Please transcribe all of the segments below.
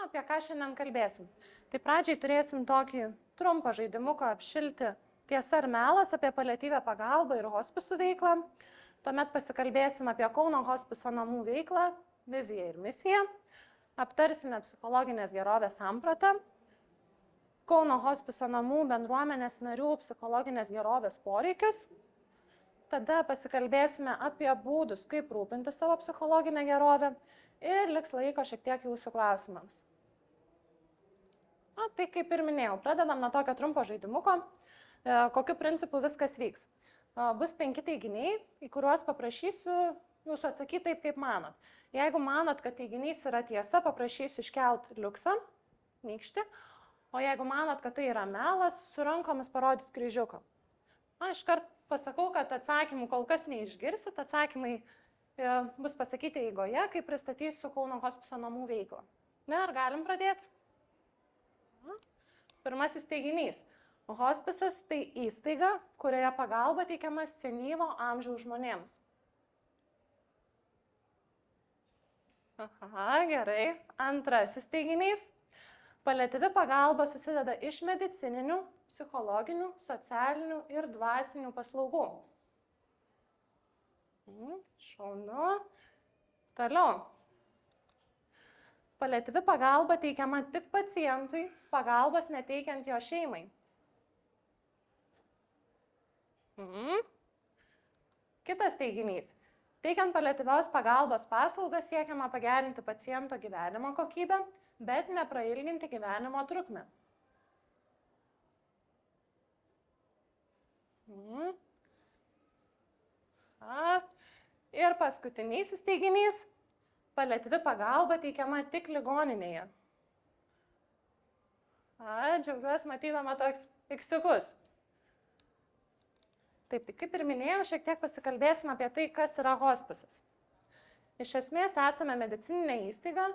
apie ką šiandien kalbėsim. Tai pradžiai turėsim tokį trumpą žaidimuką apšilti tiesa ar melas apie paliatyvią pagalbą ir hospisų veiklą. Tuomet pasikalbėsim apie Kauno hospiso namų veiklą, viziją ir misiją. Aptarsime psichologinės gerovės sampratą, Kauno hospiso namų bendruomenės narių psichologinės gerovės poreikius. Tada pasikalbėsime apie būdus, kaip rūpinti savo psichologinę gerovę ir liks laiko šiek tiek jūsų klausimams. Tai kaip ir minėjau, pradedam nuo tokio trumpo žaidimuko, kokiu principu viskas vyks. Bus 5 teiginiai, į kuriuos paprašysiu jūsų atsakyti taip, kaip manot. Jeigu manot, kad teiginys yra tiesa, paprašysiu iškelti liuksą, nykštį, o jeigu manot, kad tai yra melas, su rankomis parodyti kryžiuką. Iškart pasakau, kad atsakymų kol kas neišgirsit, atsakymai bus pasakyti eigoje, kai pristatysiu Kauno hospiso namų veiklą. Ar galim pradėti? Pirmasis teiginys. Hospisas tai įstaiga, kurioje pagalba teikiama senyvo amžiaus žmonėms. Gerai. Antrasis teiginys. Paliatyvi pagalba susideda iš medicininių, psichologinių, socialinių ir dvasinių paslaugų. Šaunu. Toliau. Paliatyvi pagalba teikiama tik pacientui, pagalbos neteikiant jo šeimai. Kitas teiginys. Teikiant paliatyvios pagalbos paslaugas siekiama pagerinti paciento gyvenimo kokybę, bet neprailginti gyvenimo trukmę. Ir paskutinysis teiginys. Paliatyvi pagalba teikiama tik ligoninėje. Džiaugiuosi matydama toks iksiukus. Taip, tai kaip ir minėjau, šiek tiek pasikalbėsime apie tai, kas yra hospisas. Iš esmės esame medicininė įstaiga,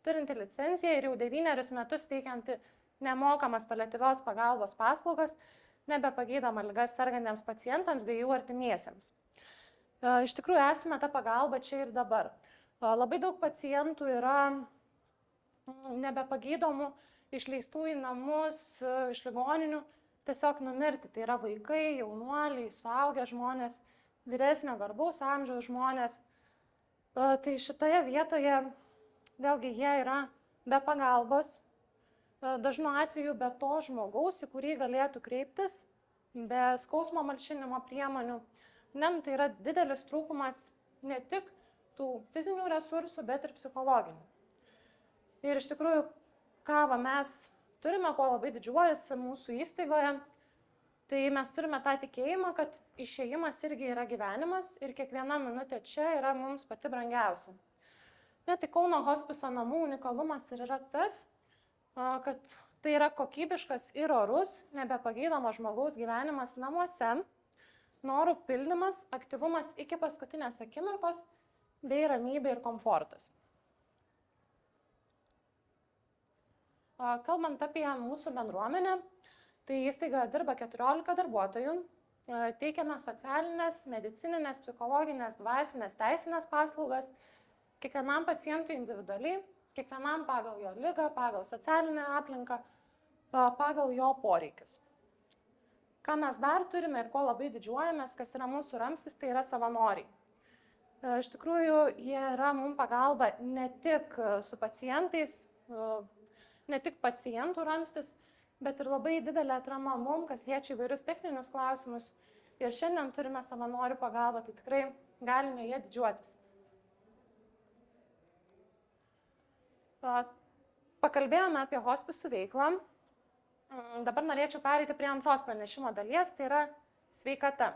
turinti licenciją ir jau 9 metus teikianti nemokamas paliatyvios pagalbos paslaugas, nebepagydoma ligas sergantiems pacientams bei jų artimiesiems. Iš tikrųjų, esame ta pagalba čia ir dabar. Labai daug pacientų yra nebepagydomų, išleistų į namus, iš ligoninių, tiesiog numirti. Tai yra vaikai, jaunuoliai, suaugę žmonės, vyresnio garbaus amžiaus žmonės. Tai šitoje vietoje vėlgi jie yra be pagalbos, dažnu atveju be to žmogaus, į kurį galėtų kreiptis, be skausmo malšinimo priemonių. Tai yra didelis trūkumas ne tik tų fizinių resursų, bet ir psichologinių. Ir iš tikrųjų, ką mes turime, ko labai didžiuojasi mūsų įstaigoje, tai mes turime tą tikėjimą, kad išėjimas irgi yra gyvenimas ir kiekviena minutė čia yra mums pati brangiausia. Tai Kauno hospiso namų unikalumas ir yra tas, kad tai yra kokybiškas ir orus, nebepagydomo žmogaus gyvenimas namuose, norų pildymas, aktyvumas iki paskutinės akimirkos, bei ramybė ir komfortas. Kalbant apie mūsų bendruomenę, tai įstaigoje dirba 14 darbuotojų, teikiame socialinės, medicininės, psichologinės, dvasinės, teisinės paslaugas, kiekvienam pacientui individualiai, kiekvienam pagal jo ligą, pagal socialinę aplinką, pagal jo poreikius. Ką mes dar turime ir ko labai didžiuojamės, kas yra mūsų ramstis, tai yra savanoriai. Iš tikrųjų, jie yra mums pagalba ne tik su pacientais, ne tik pacientų ramstis, bet ir labai didelė atrama mums, kas liečia įvairius techninius klausimus. Ir šiandien turime savanorių pagalbą, tai tikrai galime jie didžiuotis. Pakalbėjome apie hospisų veiklą. Dabar norėčiau pereiti prie antros pranešimo dalies, tai yra sveikata.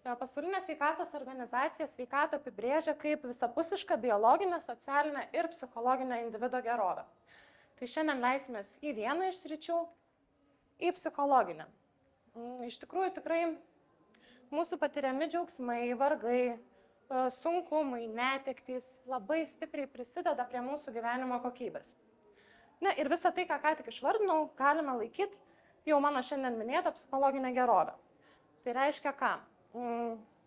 Pasaulinė sveikatos organizacija sveikatą apibrėžia kaip visapusišką biologinę, socialinę ir psichologinę individo gerovę. Tai šiandien leisimės į vieną iš sričių, į psichologinę. Iš tikrųjų, tikrai mūsų patiriami džiaugsmai, vargai, sunkumai, netektys labai stipriai prisideda prie mūsų gyvenimo kokybės. Ir visą tai, ką tik išvardinau, galime laikyti jau mano šiandien minėtą psichologinę gerovę. Tai reiškia ką?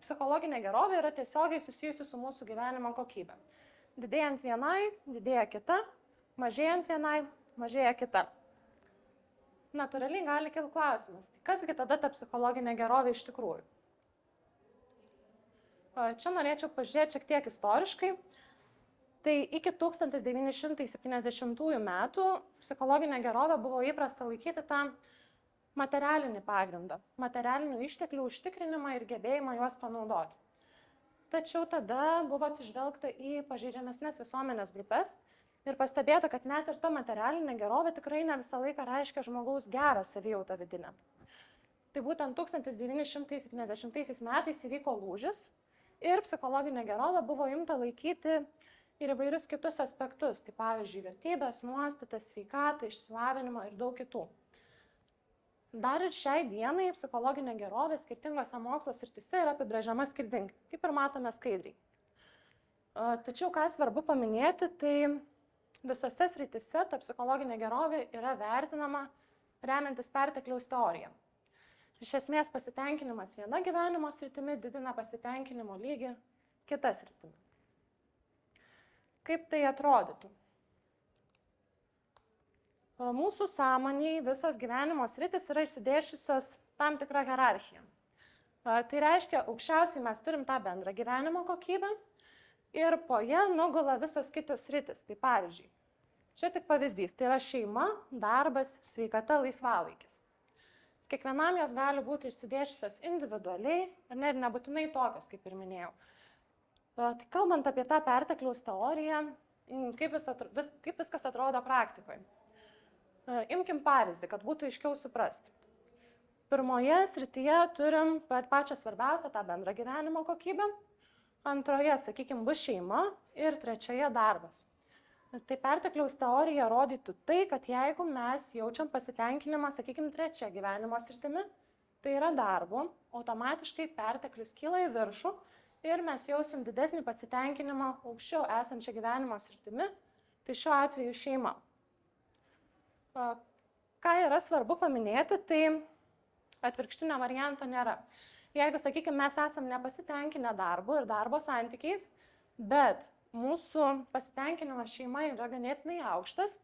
Psichologinė gerovė yra tiesiogiai susijusi su mūsų gyvenimo kokybė. Didėjant vienai, didėja kita, Mažėjant vienai, mažėja kita. Natūraliai gali kilti klausimas, tai kasgi tada ta psichologinė gerovė iš tikrųjų? Čia norėčiau pažiūrėti šiek tiek istoriškai. Tai iki 1970 metų psichologinė gerovė buvo įprasta laikyti tą materialinį pagrindą, materialinių išteklių užtikrinimą ir gebėjimą juos panaudoti. Tačiau tada buvo atsižvelgta į pažeidžiamesnės visuomenės grupės ir pastebėta, kad net ir ta materialinė gerovė tikrai ne visą laiką reiškia žmogaus gerą savijautą vidinę. Tai būtent 1970 metais įvyko lūžis ir psichologinė gerovė buvo imta laikyti ir įvairius kitus aspektus, tai pavyzdžiui, vertybės, nuostatas, sveikatą, išsilavinimą ir daug kitų. Dar ir šiai dienai psichologinė gerovė skirtingose mokslo srityse yra apibrėžiama skirtingai, kaip ir matome skaidriai. Tačiau, ką svarbu paminėti, tai visose srityse ta psichologinė gerovė yra vertinama remiantis pertekliaus teorija. Iš esmės pasitenkinimas viena gyvenimo sritimi didina pasitenkinimo lygį kita sritimi. Kaip tai atrodytų? Mūsų sąmoniai visos gyvenimo sritis yra išsidėsčiusios tam tikrą hierarchiją. Tai reiškia, aukščiausiai mes turim tą bendrą gyvenimo kokybę ir po ją nugula visas kitos sritis. Tai pavyzdžiui, čia tik pavyzdys, tai yra šeima, darbas, sveikata, laisvalaikis. Kiekvienam jos gali būti išsidėsčiusios individualiai ir nebūtinai tokios, kaip ir minėjau. Tai kalbant apie tą pertekliaus teoriją, kaip viskas atrodo praktikoje. Imkim pavyzdį, kad būtų aiškiau suprasti. Pirmoje srityje turim pačią svarbiausią tą bendrą gyvenimo kokybę, antroje, sakykime, bus šeima ir trečioje darbas. Tai pertekliaus teorija rodytų tai, kad jeigu mes jaučiam pasitenkinimą, sakykime, trečia gyvenimo sritimi, tai yra darbu, automatiškai perteklius kyla į viršų ir mes jausim didesnį pasitenkinimą aukščiau esančią gyvenimo sritimi, tai šiuo atveju šeima. Ką yra svarbu paminėti, tai atvirkštinio varianto nėra. Jeigu, sakykime, mes esam nepasitenkinę darbu ir darbo santykiais, bet mūsų pasitenkinimas šeima yra ganėtinai aukštas,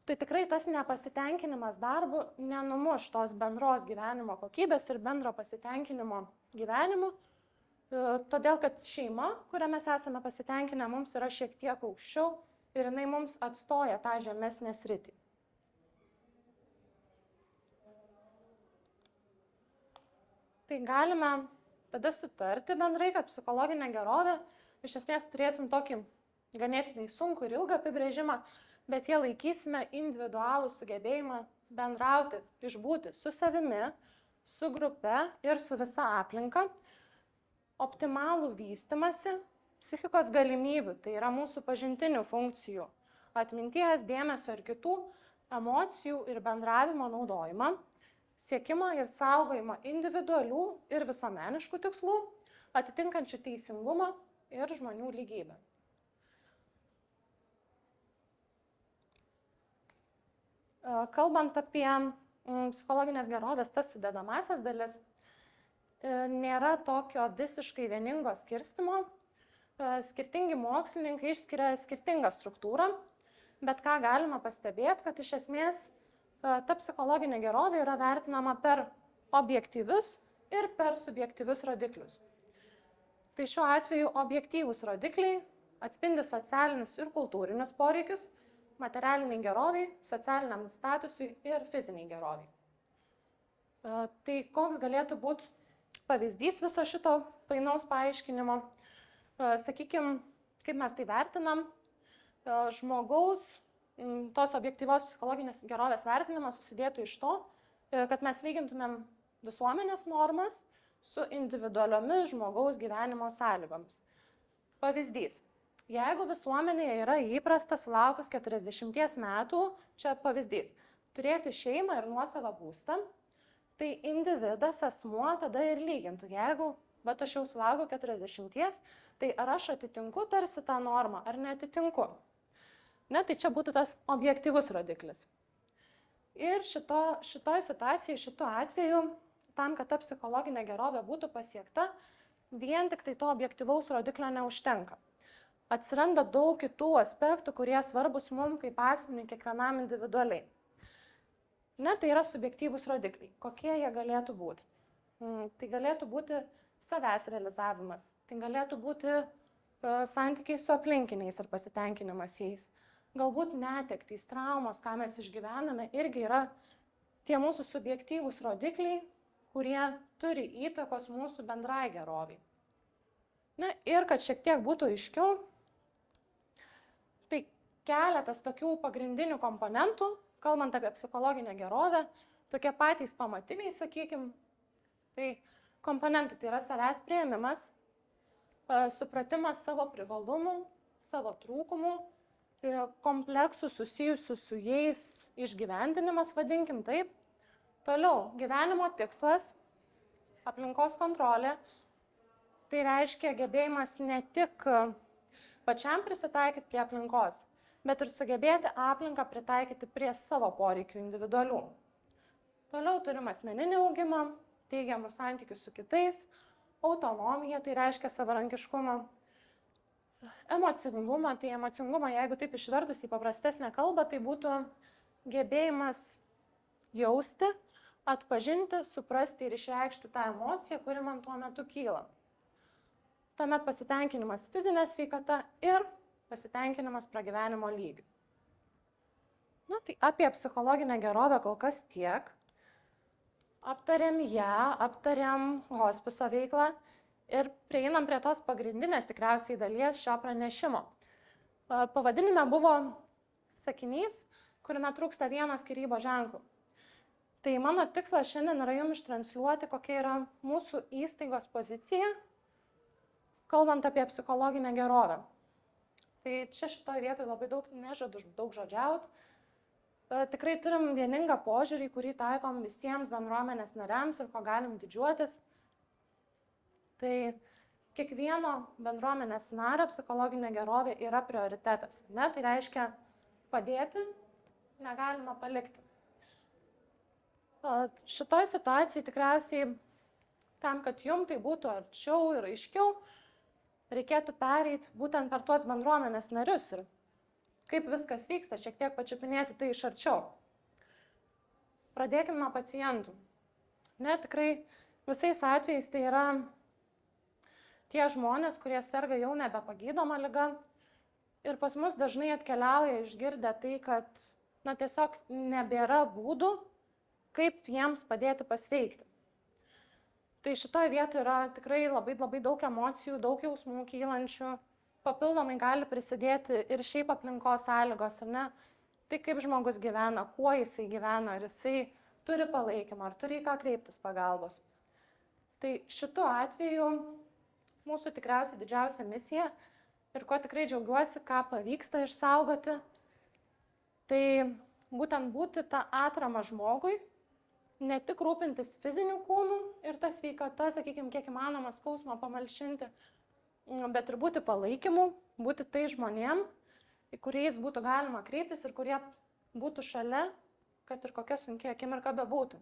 tai tikrai tas nepasitenkinimas darbu nenumuš tos bendros gyvenimo kokybės ir bendro pasitenkinimo gyvenimu, todėl kad šeima, kurią mes esame pasitenkinę, mums yra šiek tiek aukščiau ir jinai mums atstoja tą žemesnę sritį. Tai galime tada sutarti bendrai, kad psichologinė gerovė, iš esmės turėsim tokį ganėtinai sunkų ir ilgą apibrėžimą, bet jie laikysime individualų sugebėjimą bendrauti, išbūti su savimi, su grupe ir su visa aplinka, optimalų vystymasi, psichikos galimybių, tai yra mūsų pažintinių funkcijų, atminties, dėmesio ir kitų emocijų ir bendravimo naudojimą, siekimą ir saugojimą individualių ir visuomeniškų tikslų, atitinkančių teisingumą ir žmonių lygybę. Kalbant apie psichologinės gerovės tas sudedamąsias dalis, nėra tokio visiškai vieningo skirstymo. Skirtingi mokslininkai išskiria skirtingą struktūrą, bet ką galima pastebėti, kad iš esmės ta psichologinė gerovė yra vertinama per objektyvius ir per subjektyvius rodiklius. Tai šiuo atveju objektyvūs rodikliai atspindi socialinius ir kultūrinius poreikius, materialiniai geroviai, socialiniam statusui ir fiziniai geroviai. Tai koks galėtų būti pavyzdys viso šito painaus paaiškinimo? Sakykime, kaip mes tai vertinam, žmogaus tos objektyvios psichologinės gerovės vertinimas susidėtų iš to, kad mes lygintumėm visuomenės normas su individualiomis žmogaus gyvenimo sąlygomis. Pavyzdys. Jeigu visuomenėje yra įprasta sulaukus 40 metų, čia pavyzdys, turėti šeimą ir nuosavą būstą, tai individas, asmuo tada ir lygintų. Jeigu, bet aš jau sulaukiu 40, tai ar aš atitinku tarsi tą normą, ar neatitinku. Ne, tai čia būtų tas objektyvus rodiklis. Ir šitoj situacijai, šituo atveju, tam, kad ta psichologinė gerovė būtų pasiekta, vien tik tai to objektyvaus rodiklio neužtenka. atsiranda daug kitų aspektų, kurie svarbus mums kaip asmeniui, kiekvienam individualiai. Ne, tai yra subjektyvūs rodikliai. Kokie jie galėtų būti? Tai galėtų būti savęs realizavimas, tai galėtų būti santykiai su aplinkiniais ir pasitenkinimas jais. Galbūt netektys, traumos, ką mes išgyvename, irgi yra tie mūsų subjektyvūs rodikliai, kurie turi įtakos mūsų bendrai geroviai. Na ir kad šiek tiek būtų aiškiau, tai keletas tokių pagrindinių komponentų, kalbant apie psichologinę gerovę, tokie patys pamatiniai, sakykime, tai komponentai tai yra savęs priėmimas, supratimas savo privalumų, savo trūkumų, kompleksų susijusių su jais išgyvendinimas, vadinkim taip. Toliau, gyvenimo tikslas, aplinkos kontrolė, tai reiškia gebėjimas ne tik pačiam prisitaikyti prie aplinkos, bet ir sugebėti aplinką pritaikyti prie savo poreikių individualių. Toliau turim asmeninį augimą, teigiamus santykius su kitais, autonomiją, tai reiškia savarankiškumą, emocingumą, tai emocingumą, jeigu taip išvertus į paprastesnę kalbą, tai būtų gebėjimas jausti, atpažinti, suprasti ir išreikšti tą emociją, kuri man tuo metu kyla. Tuomet pasitenkinimas fizinė sveikata ir pasitenkinimas pragyvenimo lygiu. Na, tai apie psichologinę gerovę kol kas tiek. Aptarėm ją, aptarėm hospiso veiklą ir prieinam prie tos pagrindinės tikriausiai dalies šio pranešimo. Pavadinime buvo sakinys, kuriame trūksta vieno skyrybos ženklo. Tai mano tikslas šiandien yra jums ištransliuoti, kokia yra mūsų įstaigos pozicija, kalbant apie psichologinę gerovę. Tai čia šitoje vietoje labai daug žodžiaut. Tikrai turim vieningą požiūrį, kurį taikom visiems bendruomenės nariams ir ko galim didžiuotis. Tai kiekvieno bendruomenės nario psichologinė gerovė yra prioritetas. Ne? Tai reiškia padėti, negalima palikti. Šitoj situacijai tikriausiai tam, kad jums tai būtų arčiau ir aiškiau, reikėtų pereiti būtent per tuos bendruomenės narius ir kaip viskas vyksta, šiek tiek pačiupinėti tai iš arčiau. Pradėkime nuo pacientų. Ne, tikrai visais atvejais tai yra tie žmonės, kurie serga jau nebepagydoma liga. Ir pas mus dažnai atkeliauja išgirdę tai, kad tiesiog nebėra būdų, kaip jiems padėti pasveikti. Tai šitoje vietoje yra tikrai labai daug emocijų, daug jausmų kylančių. Papildomai gali prisidėti ir šiaip aplinkos sąlygos, ar ne? Tai kaip žmogus gyvena, kuo jisai gyvena, ar jisai turi palaikymą, ar turi į ką kreiptis pagalbos. Tai šituo atveju mūsų tikriausiai didžiausia misija ir ko tikrai džiaugiuosi, ką pavyksta išsaugoti, tai būtent būti tą atramą žmogui, ne tik rūpintis fiziniu kūnu ir tą sveikatą, sakykime, kiek įmanoma skausmą pamalšinti, bet ir būti palaikymu, būti tai žmonėm, į kuriais būtų galima kreiptis ir kurie būtų šalia, kad ir kokia sunkia akimirka bebūtų.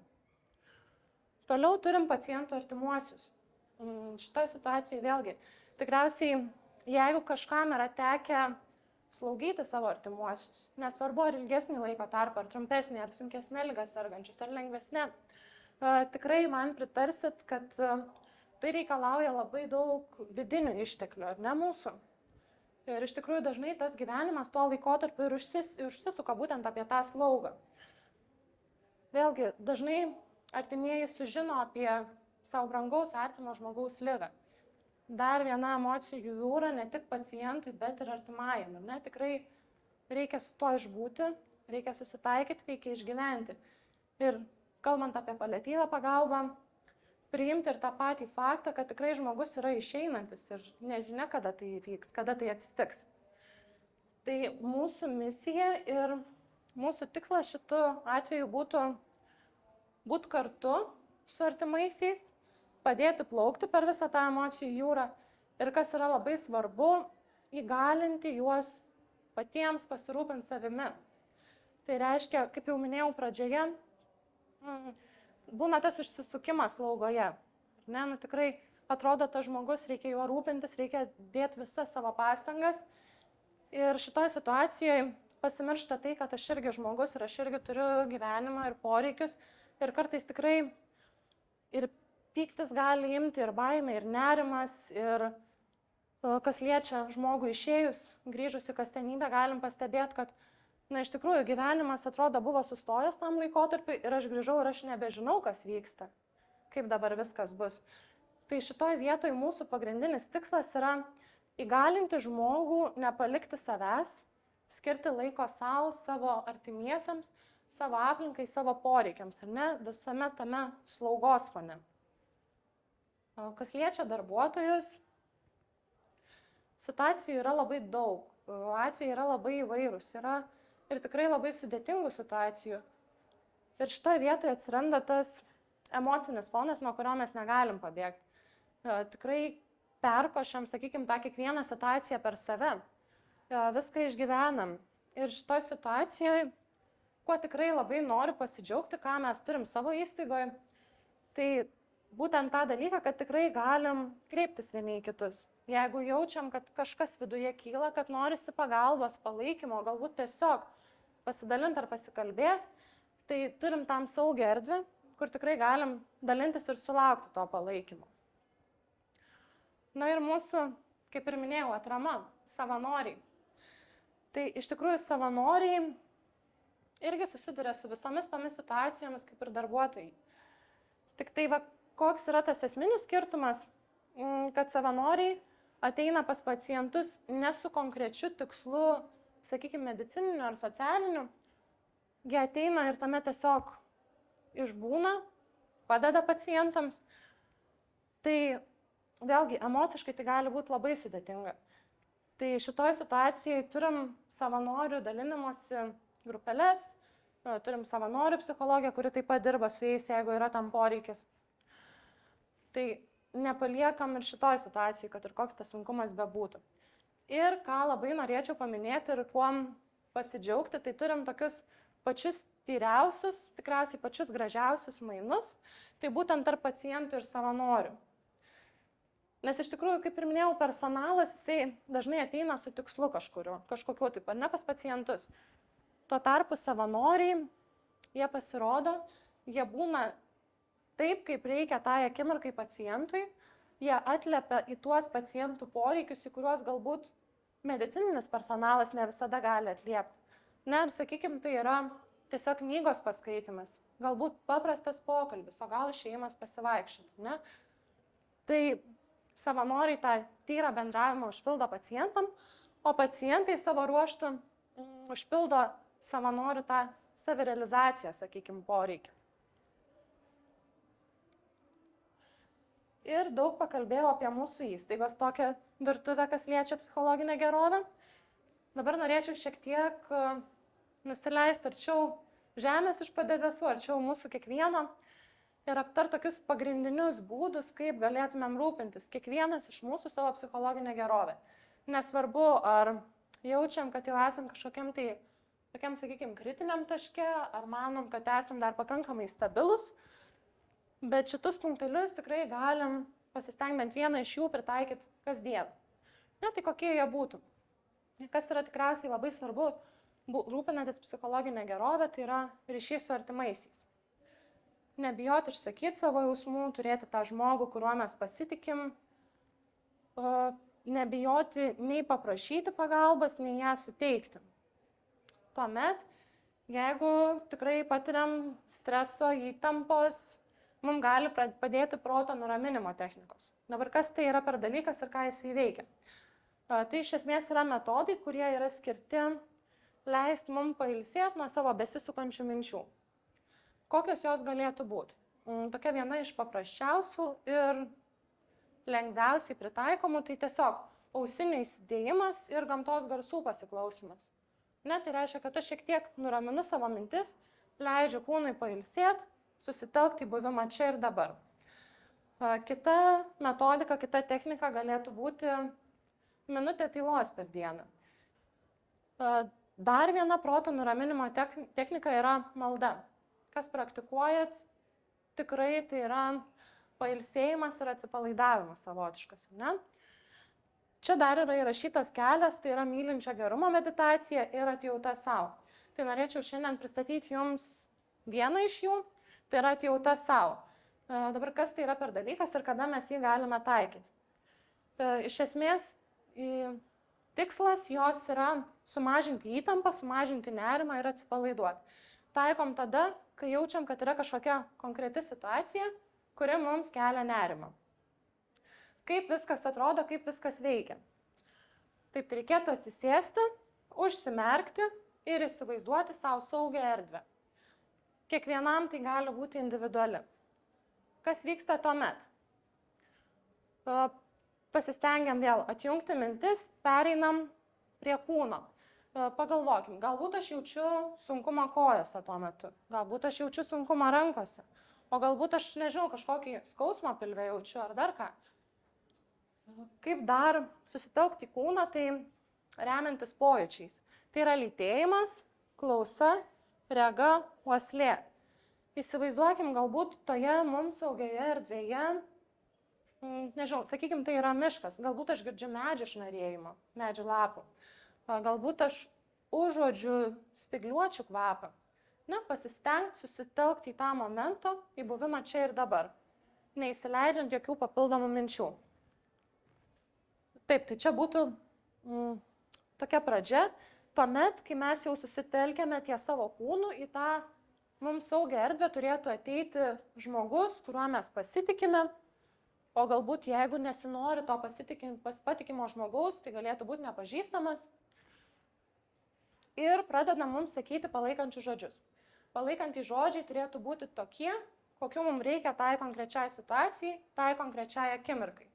Toliau turim pacientų artimuosius. Šitoje situacijoje vėlgi, tikriausiai, jeigu kažkam yra tekę slaugyti savo artimuosius, nesvarbu ar ilgesnį laiko tarpą, ar trumpesnį, ar sunkesnė liga sergančius, ar lengvesnė, tikrai man pritarsit, kad tai reikalauja labai daug vidinių išteklių, ar ne mūsų. Ir iš tikrųjų dažnai tas gyvenimas tuo laikotarpiu ir užsisuka būtent apie tą slaugą. Vėlgi, dažnai artimieji sužino apie savo brangaus artimo žmogaus ligą. Dar viena emocijų jūra ne tik pacientui, bet ir artimajam. Ne? Tikrai reikia su to išbūti, reikia susitaikyti, reikia išgyventi. Ir kalbant apie paliatyvą pagalbą, priimti ir tą patį faktą, kad tikrai žmogus yra išeinantis ir nežinia, kada tai įvyks, kada tai atsitiks. Tai mūsų misija ir mūsų tikslas šitu atveju būtų būti kartu su artimaisiais, padėti plaukti per visą tą emocijų jūrą ir kas yra labai svarbu, įgalinti juos patiems pasirūpinti savimi. Tai reiškia, kaip jau minėjau pradžioje, būna tas užsisukimas slaugoje. Ne, tikrai atrodo tas žmogus, reikia juo rūpintis, reikia dėti visas savo pastangas. Ir šitoje situacijoje pasimiršta tai, kad aš irgi žmogus ir aš irgi turiu gyvenimą ir poreikius. Ir kartais tikrai ir pyktis gali imti, ir baimė, ir nerimas, ir kas liečia žmogų išėjus, grįžus į kasdienybę, galim pastebėti, kad iš tikrųjų gyvenimas atrodo buvo sustojęs tam laikotarpiu ir aš grįžau ir aš nebežinau, kas vyksta, kaip dabar viskas bus. Tai šitoj vietoj mūsų pagrindinis tikslas yra įgalinti žmogų, nepalikti savęs, skirti laiko savo, savo artimiesiems, savo aplinkai, savo poreikiams, ar ne, visame tame slaugos fone. Kas liečia darbuotojus, situacijų yra labai daug, atvejai yra labai įvairūs, yra ir tikrai labai sudėtingų situacijų. Ir šitoje vietoje atsiranda tas emocinis fonas, nuo kurio mes negalim pabėgti. Tikrai perkošiam, sakykime, tą kiekvieną situaciją per save. Viską išgyvenam. Ir šitoje situacijoje, kuo tikrai labai noriu pasidžiaugti, ką mes turim savo įstaigoje, tai būtent tą dalyką, kad tikrai galim kreiptis vieni į kitus. Jeigu jaučiam, kad kažkas viduje kyla, kad norisi pagalbos, palaikymo, galbūt tiesiog pasidalinti ar pasikalbėti, tai turim tam saugią erdvę, kur tikrai galim dalintis ir sulaukti to palaikymo. Na ir mūsų, kaip ir minėjau, atrama, savanoriai. Tai iš tikrųjų savanoriai irgi susiduria su visomis tomis situacijomis kaip ir darbuotojai. Tik tai koks yra tas esminis skirtumas, kad savanoriai ateina pas pacientus ne su konkrečiu tikslu, sakykime, medicininiu ar socialiniu, jie ateina ir tame tiesiog išbūna, padeda pacientams. Tai vėlgi, emociškai tai gali būti labai sudėtinga. Tai šitoj situacijai turim savanorių dalinimosi grupeles, turim savanorių psichologiją, kuri taip pat dirba su jais, jeigu yra tam poreikis. Tai nepaliekam ir šitoj situacijai, kad ir koks tas sunkumas bebūtų. Ir ką labai norėčiau paminėti ir kuom pasidžiaugti, tai turim tokius pačius tyriausius, tikriausiai pačius gražiausius mainus, tai būtent tarp pacientų ir savanorių. Nes iš tikrųjų, kaip ir minėjau, personalas, jisai dažnai ateina su tikslu kažkokiu taip, ar ne pas pacientus. Tuo tarpu savanoriai, jie pasirodo, jie būna taip, kaip reikia tai akimirkai pacientui, jie atliepia į tuos pacientų poreikius, į kuriuos galbūt medicininis personalas ne visada gali atliepti. Ne, ir sakykime, tai yra tiesiog knygos paskaitimas, galbūt paprastas pokalbis, o gal išėjimas pasivaikščioti, ne? Tai savanoriai tą tyrą bendravimą užpildo pacientam, o pacientai savo ruožtu užpildo savanorių tą savirealizaciją, sakykime, poreikį. Ir daug pakalbėjau apie mūsų įstaigos tokią virtuvę, kas liečia psichologinę gerovę. Dabar norėčiau šiek tiek nusileisti arčiau žemės iš padebesų, arčiau mūsų kiekvieno ir aptart tokius pagrindinius būdus, kaip galėtumėm rūpintis kiekvienas iš mūsų savo psichologinę gerovę. Nesvarbu, ar jaučiam, kad jau esam kažkokiam tai, tokiam, sakykime, kritiniam taške, ar manom, kad esam dar pakankamai stabilus, bet šitus punktelius tikrai galim pasistengti bent vieną iš jų pritaikyti kasdien. Ne, tai kokie jie būtų. Kas yra tikriausiai labai svarbu, rūpinantis psichologinę gerovę, tai yra ryšys su artimaisiais. Nebijoti išsakyti savo jausmų, turėti tą žmogų, kuriuo mes pasitikim, nebijoti nei paprašyti pagalbos, nei ją suteikti. Tuomet, jeigu tikrai patiriam streso, įtampos, mums gali padėti proto nuraminimo technikos. Dabar kas tai yra per dalykas ir ką jisai veikia? Tai iš esmės yra metodai, kurie yra skirti leisti mums pailsėti nuo savo besisukančių minčių. Kokios jos galėtų būti? Tokia viena iš paprasčiausių ir lengviausiai pritaikomų, tai tiesiog ausinių įsidėjimas ir gamtos garsų pasiklausimas. Ne, tai reiškia, kad aš šiek tiek nuraminu savo mintis, leidžiu kūnui pailsėti, susitelkti į buvimą čia ir dabar. Kita metodika, kita technika galėtų būti minutė tylos per dieną. Dar viena proto nuraminimo technika yra malda. Kas praktikuojat, tikrai tai yra pailsėjimas ir atsipalaidavimas savotiškas, ne? Čia dar yra įrašytas kelias, tai yra mylinčio gerumo meditacija ir atjauta savo. Tai norėčiau šiandien pristatyti jums vieną iš jų, tai yra atjauta savo. Dabar kas tai yra per dalykas ir kada mes jį galime taikyti. Iš esmės, tikslas jos yra sumažinti įtampą, sumažinti nerimą ir atsipalaiduoti. Taikom tada, kai jaučiam, kad yra kažkokia konkreti situacija, kuri mums kelia nerimą. Kaip viskas atrodo, kaip viskas veikia. Taip, reikėtų atsisėsti, užsimerkti ir įsivaizduoti savo saugią erdvę. Kiekvienam tai gali būti individuali. Kas vyksta tuomet? Pasistengiam vėl atjungti mintis, pereinam prie kūno. Pagalvokim, galbūt aš jaučiu sunkumą kojose tuo metu, galbūt aš jaučiu sunkumą rankose, o galbūt aš, nežinau, kažkokį skausmą pilve jaučiu ar dar ką. Kaip dar susitelkti kūną, tai remiantis pojūčiais. Tai yra lytėjimas, klausa, rega, uoslė. Įsivaizduokim, galbūt toje mums saugioje erdvėje, nežinau, sakykim, tai yra miškas, galbūt aš girdžiu medžių šnarėjimą, medžių lapų, galbūt aš užuodžiu spygliuočių kvapą. Pasistengti susitelkti į tą momentą, į buvimą čia ir dabar, neįsileidžiant jokių papildomų minčių. Taip, tai čia būtų tokia pradžia, tuomet, kai mes jau susitelkėme ties savo kūnu, į tą mums saugią erdvę turėtų ateiti žmogus, kuriuo mes pasitikime, o galbūt jeigu nesinori to patikimo žmogaus, tai galėtų būti nepažįstamas. Ir pradeda mums sakyti palaikančius žodžius. Palaikantys žodžiai turėtų būti tokie, kokiu mums reikia tai konkrečiai situacijai, tai konkrečiai akimirkai.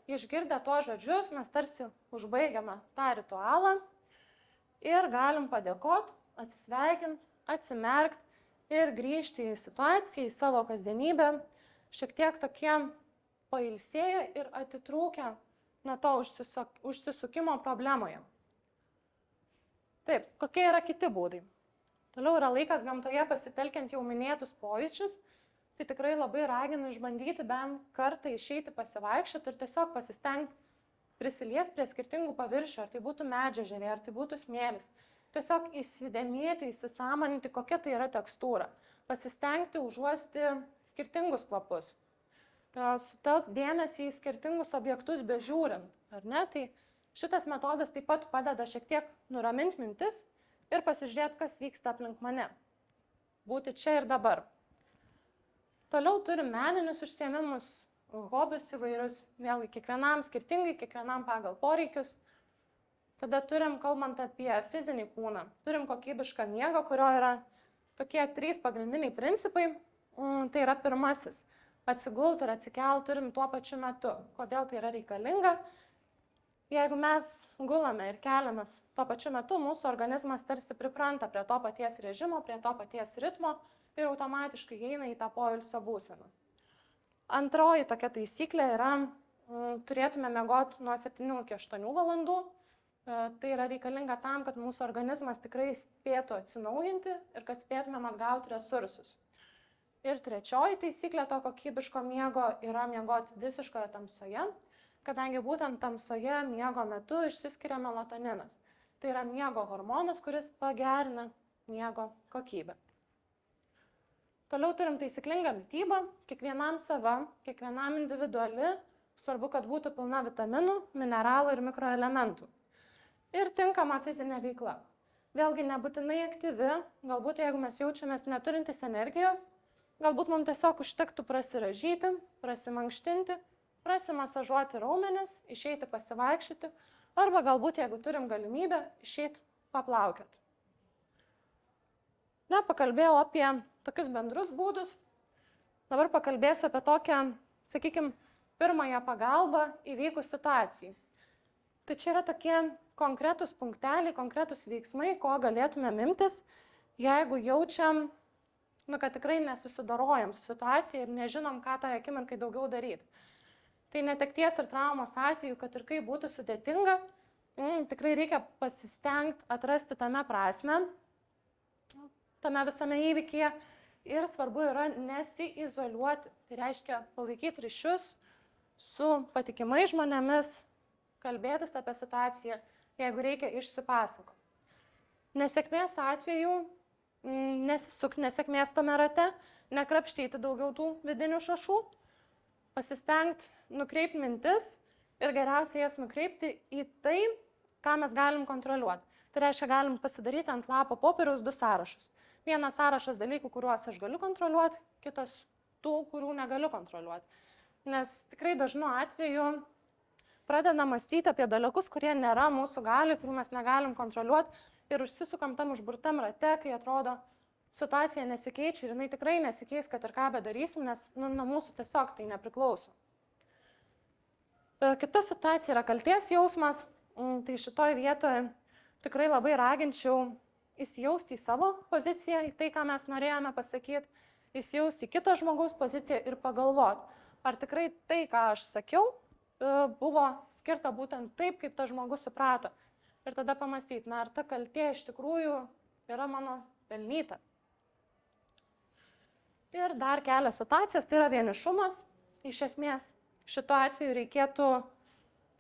Išgirdę tuos žodžius, mes tarsi užbaigiame tą ritualą ir galim padėkoti, atsisveikinti, atsimerkti ir grįžti į situaciją, į savo kasdienybę, šiek tiek tokie pailsėję ir atitrūkę nuo to užsisukimo problemoje. Taip, kokie yra kiti būdai? Toliau yra laikas gamtoje pasitelkiant jau minėtus pojūčius. Tai tikrai labai raginu išbandyti bent kartą išeiti pasivaikščioti ir tiesiog pasistengti prisiliesti prie skirtingų paviršių, ar tai būtų medžio žievė, ar tai būtų smėlis. Tiesiog įsidėmėti, įsisąmoninti, kokia tai yra tekstūra. Pasistengti užuosti skirtingus kvapus. Sutelkti dėmesį į skirtingus objektus bežiūrint, ar ne? Tai šitas metodas taip pat padeda šiek tiek nuraminti mintis ir pasižiūrėti, kas vyksta aplink mane. Būti čia ir dabar. Toliau turim meninius užsiėmimus, hobius įvairius, vėlgi kiekvienam skirtingai, kiekvienam pagal poreikius. Tada turim, kalbant apie fizinį kūną, turim kokybišką miegą, kurio yra tokie 3 pagrindiniai principai. Tai yra pirmasis - atsigulti ir atsikelti turim tuo pačiu metu. Kodėl tai yra reikalinga? Jeigu mes gulame ir keliamės tuo pačiu metu, mūsų organizmas tarsi pripranta prie to paties režimo, prie to paties ritmo ir automatiškai eina į tą poilsio būseną. Antroji tokia taisyklė yra, turėtume miegoti nuo 7 iki 8 valandų. Tai yra reikalinga tam, kad mūsų organizmas tikrai spėtų atsinaujinti ir kad spėtumėm atgauti resursus. Ir trečioji taisyklė to kokybiško miego yra miegoti visiškoje tamsoje, kadangi būtent tamsoje miego metu išsiskiria melatoninas. Tai yra miego hormonas, kuris pagerina miego kokybę. Toliau turim taisyklingą mitybą, kiekvienam sava, kiekvienam individuali, svarbu, kad būtų pilna vitaminų, mineralų ir mikroelementų. Ir tinkama fizinė veikla. Vėlgi nebūtinai aktyvi, galbūt jeigu mes jaučiamės neturintis energijos, galbūt mums tiesiog užtektų prasiražyti, prasimankštinti, prasimasažuoti raumenis, išeiti pasivaikščioti, arba galbūt, jeigu turim galimybę, išeiti paplaukioti. Pakalbėjau apie tokius bendrus būdus, dabar pakalbėsiu apie tokią, sakykime, pirmąją pagalbą įvykus situacijai. Tai čia yra tokie konkretūs punkteliai, konkretūs veiksmai, ko galėtume imtis, jeigu jaučiam, kad tikrai nesusidorojam su situacija ir nežinom, ką tą akimirkai daugiau daryti. Tai netekties ir traumos atveju, kad ir kaip būtų sudėtinga, tikrai reikia pasistengti atrasti tame prasme, tame visame įvykyje Ir svarbu yra nesiizoliuoti, tai reiškia palaikyti ryšius su patikimais žmonėmis, kalbėtis apie situaciją, jeigu reikia išsipasakoti. Nesėkmės atveju nesisuk nesėkmės tame rate, nekrapštyti daugiau tų vidinių šašų, pasistengti nukreipti mintis ir geriausiai jas nukreipti į tai, ką mes galim kontroliuoti. Tai reiškia, galim pasidaryti ant lapo popieriaus 2 sąrašus. Vienas sąrašas dalykų, kuriuos aš galiu kontroliuoti, kitas tų, kurių negaliu kontroliuoti. Nes tikrai dažnu atveju pradedam mąstyti apie dalykus, kurie nėra mūsų galiai, kurių mes negalim kontroliuoti ir užsisukam tam užburtam rate, kai atrodo situacija nesikeičia ir jinai tikrai nesikeis, kad ir ką bedarysim, nes nuo mūsų tiesiog tai nepriklauso. Kita situacija yra kaltės jausmas, tai šitoj vietoje tikrai labai raginčiau įsijausti į savo poziciją, į tai, ką mes norėjome pasakyti, įsijausti į kito žmogaus poziciją ir pagalvoti, ar tikrai tai, ką aš sakiau, buvo skirta būtent taip, kaip tas žmogus suprato. Ir tada pamastyti, ar ta kaltė iš tikrųjų yra mano pelnyta. Ir dar kelios situacijas, tai yra vienišumas. Iš esmės, šito atveju reikėtų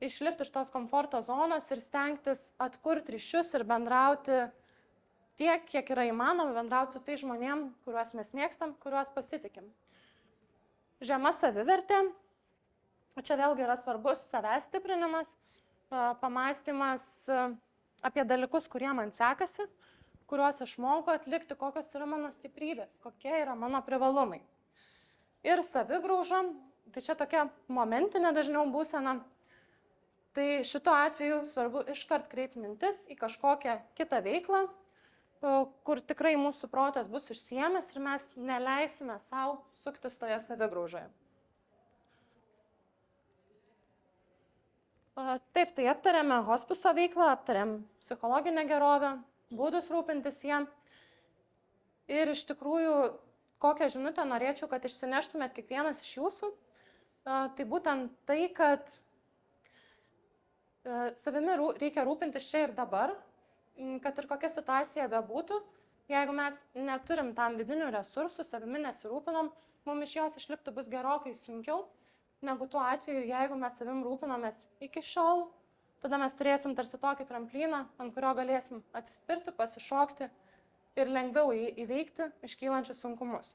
išlipti iš tos komforto zonos ir stengtis atkurti ryšius ir bendrauti tiek, kiek yra įmanoma, bendrauti su tai žmonėm, kuriuos mes mėgstam, kuriuos pasitikim. Žema savivertė. Čia vėlgi yra svarbus savęs stiprinimas, pamąstymas apie dalykus, kurie man sekasi, kuriuos aš moku atlikti, kokios yra mano stiprybės, kokie yra mano privalumai. Ir savigrauža, tai čia tokia momentinė dažniau būsena. Tai šituo atveju svarbu iškart kreipti mintis į kažkokią kitą veiklą, kur tikrai mūsų protas bus užsiėmęs ir mes neleisime savo suktis toje savigraužoje. Taip, tai aptarėme hospiso veiklą, aptarėm psichologinę gerovę, būdus rūpintis jiem. Ir iš tikrųjų, kokią žinutę norėčiau, kad išsineštumėt kiekvienas iš jūsų, tai būtent tai, kad savimi reikia rūpintis čia ir dabar, kad ir kokia situacija bebūtų, jeigu mes neturim tam vidinių resursų, savimi nesirūpinom, mums iš jos išlipti bus gerokai sunkiau, negu tuo atveju, jeigu mes savim rūpinomės iki šiol, tada mes turėsim tarsi tokį tramplyną, ant kurio galėsim atsispirti, pasišokti ir lengviau įveikti iškylančius sunkumus.